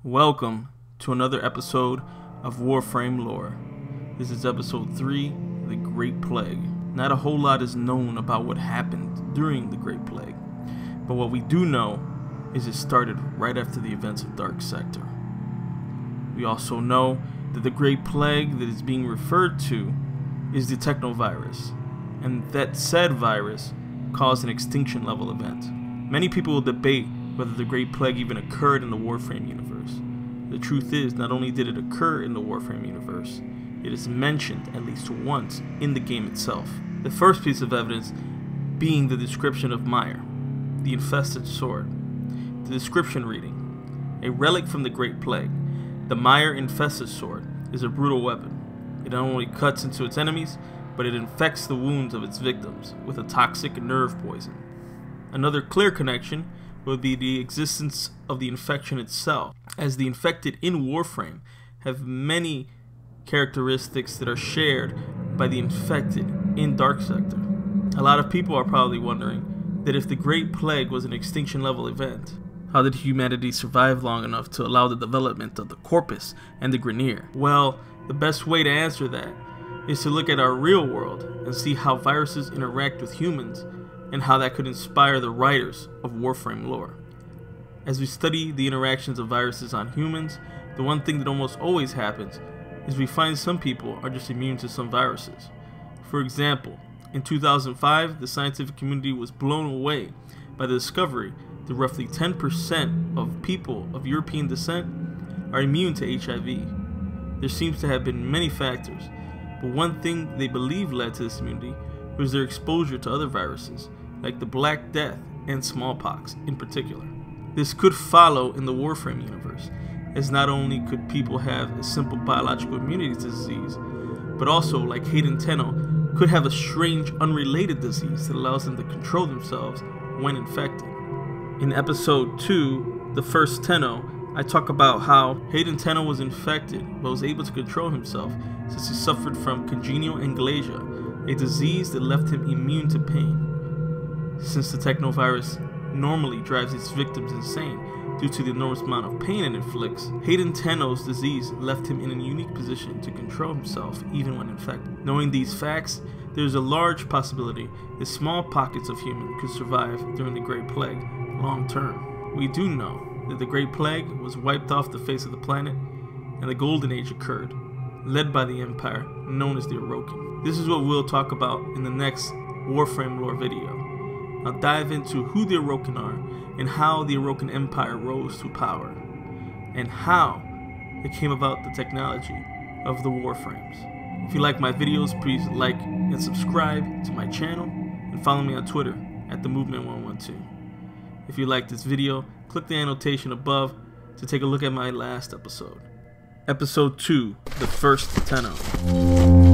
Welcome to another episode of Warframe lore. This is episode 3, The Great Plague. Not a whole lot is known about what happened during the Great Plague, but what we do know is it started right after the events of Dark Sector. We also know that the Great Plague that is being referred to is the technovirus, and that said virus caused an extinction level event. Many people will debate whether the Great Plague even occurred in the Warframe universe. The truth is, not only did it occur in the Warframe universe, it is mentioned at least once in the game itself. The first piece of evidence being the description of Mire, the infested sword. The description reading: a relic from the Great Plague, the Mire infested sword is a brutal weapon. It not only cuts into its enemies, but it infects the wounds of its victims with a toxic nerve poison. Another clear connection would be the existence of the infection itself, as the infected in Warframe have many characteristics that are shared by the infected in Dark Sector. A lot of people are probably wondering that if the Great Plague was an extinction level event, how did humanity survive long enough to allow the development of the Corpus and the Grineer? Well, the best way to answer that is to look at our real world and see how viruses interact with humans and how that could inspire the writers of Warframe lore. As we study the interactions of viruses on humans, the one thing that almost always happens is we find some people are just immune to some viruses. For example, in 2005, the scientific community was blown away by the discovery that roughly 10% of people of European descent are immune to HIV. There seems to have been many factors, but one thing they believe led to this immunity was their exposure to other viruses, like the Black Death and smallpox in particular. This could follow in the Warframe universe, as not only could people have a simple biological immunity to disease, but also, like Hayden Tenno, could have a strange unrelated disease that allows them to control themselves when infected. In episode 2, The First Tenno, I talk about how Hayden Tenno was infected but was able to control himself since he suffered from congenital anglasia, a disease that left him immune to pain. Since the technovirus normally drives its victims insane due to the enormous amount of pain it inflicts, Hayden Tenno's disease left him in a unique position to control himself even when infected. Knowing these facts, there is a large possibility that small pockets of humans could survive during the Great Plague long term. We do know that the Great Plague was wiped off the face of the planet and the Golden Age occurred, led by the empire known as the Orokin. This is what we'll talk about in the next Warframe lore video. I'll dive into who the Orokin are and how the Orokin Empire rose to power, and how it came about the technology of the Warframes. If you like my videos, please like and subscribe to my channel and follow me on Twitter at TheMovement112. If you like this video, click the annotation above to take a look at my last episode. Episode 2, The First Tenno.